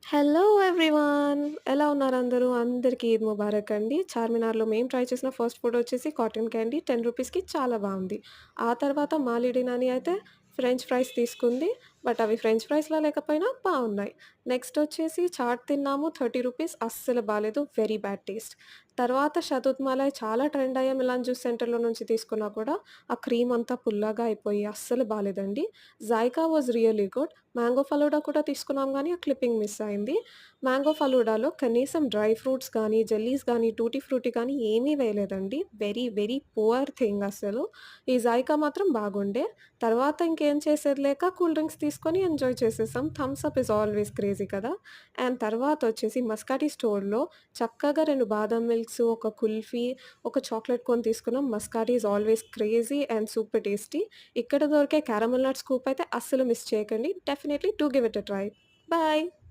Hello everyone. ఎలా ఉన్నారు అందరూ? అందరికీ ఈద్ ముబారక్ అండి. చార్మినార్‌లో మేము ట్రై చేసిన ఫస్ట్ ఫుడ్ వచ్చేసి కాటన్ క్యాండీ రూ. 10కి చాలా బావుంది. ఆ తర్వాత మాలిడి నాని అయితే ఫ్రెంచ్ ఫ్రైస్ తీసుకుంది. బట్ అవి ఫ్రెంచ్ ఫ్రైస్‌లా లేకపోయినా బావున్నాయి. నెక్స్ట్ వచ్చేసి చాట్ తిన్నాము. రూ. 30 అస్సలు బాలేదు. Very bad taste. తర్వాత షతుత్ మలాయ్ చాలా ట్రెండ్ అయ్యాం మిలాన్ జ్యూస్ సెంటర్‌లో నుంచి తీసుకున్నా కూడా ఆ క్రీమ్ అంతా పుల్లగా అయిపోయి అస్సలు బాలేదండి. జైకా was really good. Mango falooda కూడా తీసుకున్నాం గానీ, ఆ క్లిప్పింగ్ మిస్ అయింది. మ్యాంగో ఫలూడాలో కనీసం డ్రై ఫ్రూట్స్ గానీ, జెల్లీస్ గానీ, టూటీ ఫ్రూటీ కానీ ఏమీ వేయలేదండి. వెరీ, వెరీ పువర్ థింగ్ అసలు. ఈ జైకా మాత్రం బాగుండే. తర్వాత ఇంకేం చేసేది లేక కూల్ డ్రింక్స్ తీసుకొని ఎంజాయ్ చేసేసాం. Thums Up is always crazy కదా! అండ్ తర్వాతొచ్చేసి మస్కాటీ స్టోర్‌లో చక్కగా 2 బాదం మిల్క్స్, ఒక కుల్ఫీ, ఒక చాక్లేట్ కోన్ తీసుకున్నాం. Maskati is always crazy and super tasty. ఇక్కడ దొరికే క్యారమెల్ నట్ స్కూప్ అయితే అస్సలు మిస్ చేయకండి. Definitely do give it a try. Bye.